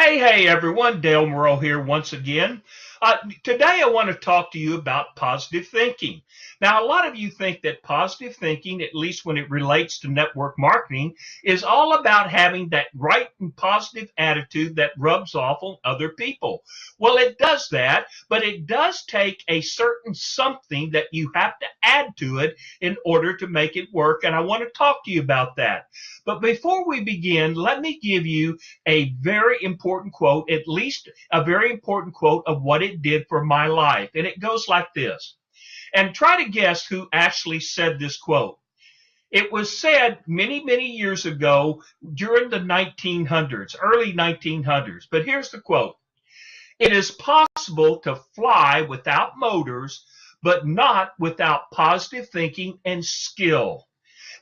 Hey everyone, Dale Moreau here once again. Today I want to talk to you about positive thinking. Now, a lot of you think that positive thinking, at least when it relates to network marketing, is all about having that right and positive attitude that rubs off on other people. Well, it does that, but it does take a certain something that you have to add to it in order to make it work, and I want to talk to you about that. But before we begin, let me give you a very important quote, at least a very important quote of what it did for my life. And it goes like this. And try to guess who actually said this quote. It was said many, many years ago during the 1900s, early 1900s. But here's the quote. It is possible to fly without motors, but not without positive thinking and skill.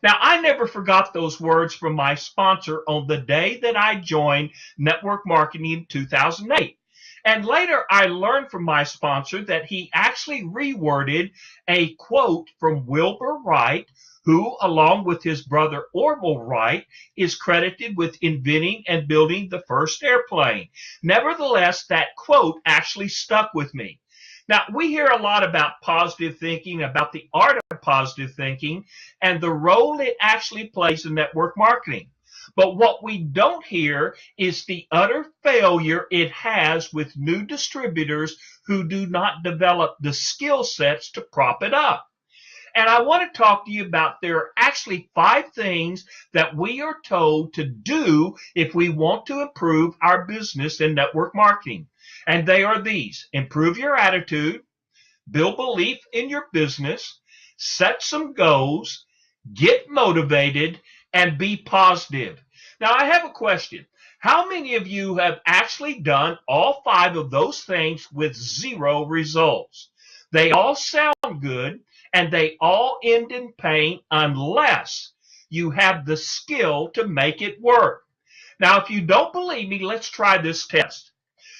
Now, I never forgot those words from my sponsor on the day that I joined network marketing in 2008. And later, I learned from my sponsor that he actually reworded a quote from Wilbur Wright, who, along with his brother Orville Wright, is credited with inventing and building the first airplane. Nevertheless, that quote actually stuck with me. Now, we hear a lot about positive thinking, about the art of positive thinking, and the role it actually plays in network marketing. But what we don't hear is the utter failure it has with new distributors who do not develop the skill sets to prop it up. And I want to talk to you about there are actually 5 things that we are told to do if we want to improve our business in network marketing. And they are these: improve your attitude, build belief in your business, set some goals, get motivated, and be positive. Now, I have a question. How many of you have actually done all 5 of those things with 0 results? They all sound good and they all end in pain unless you have the skill to make it work. Now, if you don't believe me, let's try this test.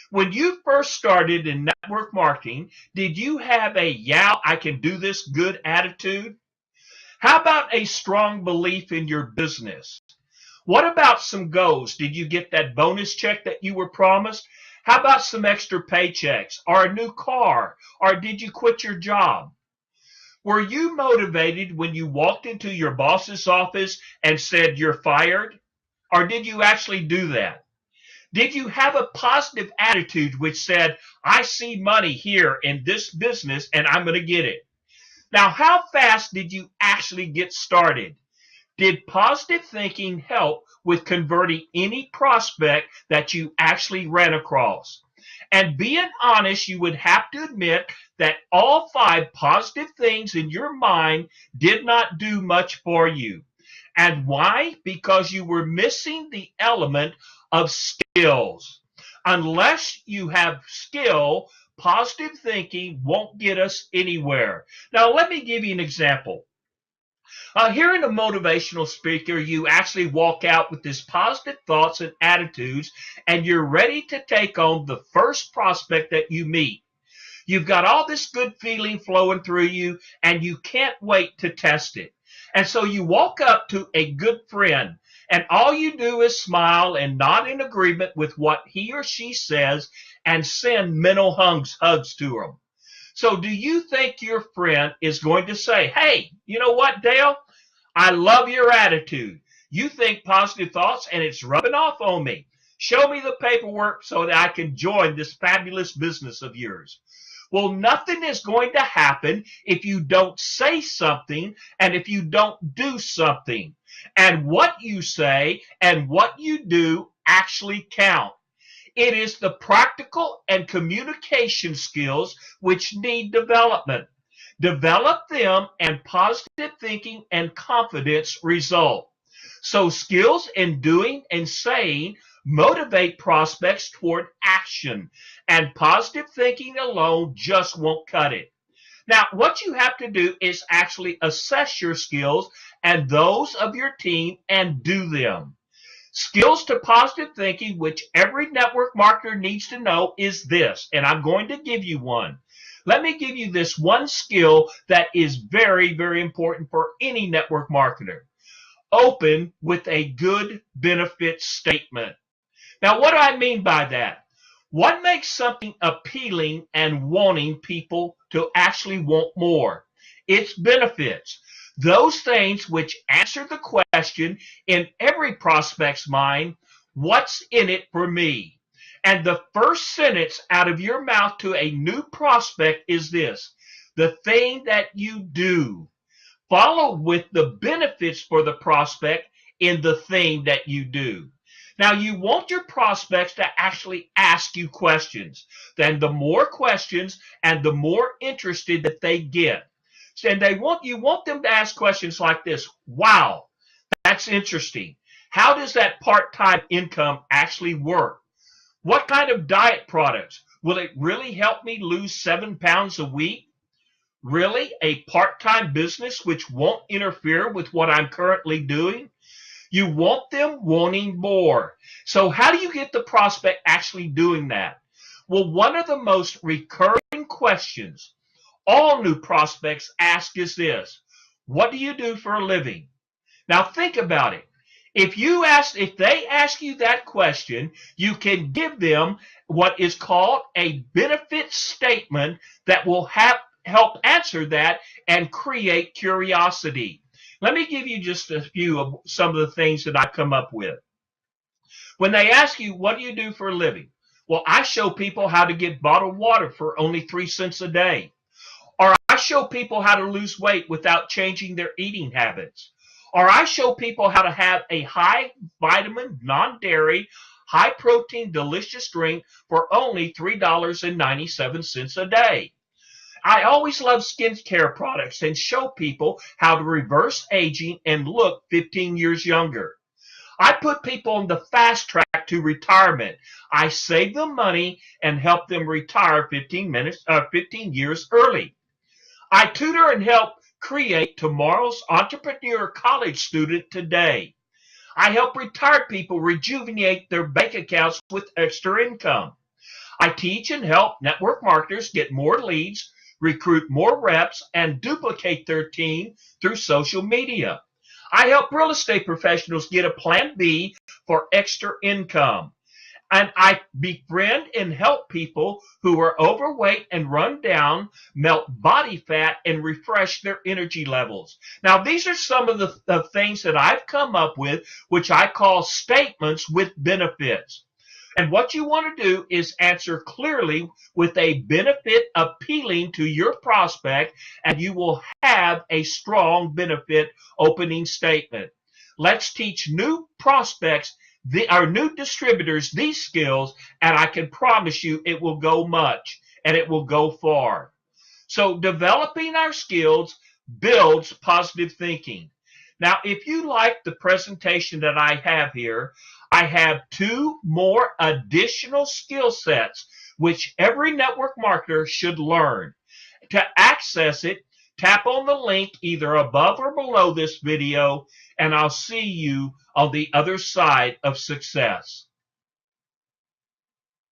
When you first started in network marketing, did you have a yeah, I can do this good attitude? How about a strong belief in your business? What about some goals? Did you get that bonus check that you were promised? How about some extra paychecks or a new car? Or did you quit your job? Were you motivated when you walked into your boss's office and said you're fired? Or did you actually do that? Did you have a positive attitude which said, I see money here in this business and I'm going to get it? Now, how fast did you actually get started? Did positive thinking help with converting any prospect that you actually ran across? And being honest, you would have to admit that all 5 positive things in your mind did not do much for you. And why? Because you were missing the element of skills. Unless you have skill, positive thinking won't get us anywhere. Now, let me give you an example. Hearing a motivational speaker, you actually walk out with this positive thoughts and attitudes, and you're ready to take on the first prospect that you meet. You've got all this good feeling flowing through you, and you can't wait to test it. And so you walk up to a good friend, and all you do is smile and nod in agreement with what he or she says and send mental hugs to them. So do you think your friend is going to say, hey, you know what, Dale? I love your attitude. You think positive thoughts and it's rubbing off on me. Show me the paperwork so that I can join this fabulous business of yours. Well, nothing is going to happen if you don't say something and if you don't do something. And what you say and what you do actually count. It is the practical and communication skills which need development. Develop them and positive thinking and confidence result. So skills in doing and saying motivate prospects toward action, and positive thinking alone just won't cut it. Now, what you have to do is actually assess your skills and those of your team and do them. Skills to positive thinking, which every network marketer needs to know, is this, and I'm going to give you one. Let me give you this one skill that is very, very important for any network marketer. Open with a good benefit statement. Now, what do I mean by that? What makes something appealing and wanting people to actually want more? Its benefits. Those things which answer the question in every prospect's mind, what's in it for me? And the first sentence out of your mouth to a new prospect is this: the thing that you do, followed with the benefits for the prospect in the thing that you do. Now, you want your prospects to actually ask you questions. Then the more questions and the more interested that they get. And you want them to ask questions like this: wow, that's interesting. How does that part-time income actually work? What kind of diet products? Will it really help me lose 7 pounds a week? Really? A part-time business which won't interfere with what I'm currently doing? You want them wanting more. So how do you get the prospect actually doing that? Well, one of the most recurring questions all new prospects ask is this: what do you do for a living? Now think about it. If they ask you that question, you can give them what is called a benefit statement that will help answer that and create curiosity. Let me give you just a few of some of the things that I've come up with. When they ask you, what do you do for a living? Well, I show people how to get bottled water for only 3 cents a day. Or I show people how to lose weight without changing their eating habits. Or I show people how to have a high vitamin, non-dairy, high protein, delicious drink for only $3.97 a day. I always love skincare products and show people how to reverse aging and look 15 years younger. I put people on the fast track to retirement. I save them money and help them retire 15 years early. I tutor and help create tomorrow's entrepreneur college student today. I help retired people rejuvenate their bank accounts with extra income. I teach and help network marketers get more leads, recruit more reps, and duplicate their team through social media. I help real estate professionals get a plan B for extra income. And I befriend and help people who are overweight and run down, melt body fat, and refresh their energy levels. Now, these are some of the things that I've come up with, which I call statements with benefits. And what you want to do is answer clearly with a benefit appealing to your prospect, and you will have a strong benefit opening statement. Let's teach new prospects, our new distributors, these skills, and I can promise you it will go much and it will go far. So developing our skills builds positive thinking. Now, if you like the presentation that I have here, I have 2 more additional skill sets which every network marketer should learn. To access it, tap on the link either above or below this video, and I'll see you on the other side of success.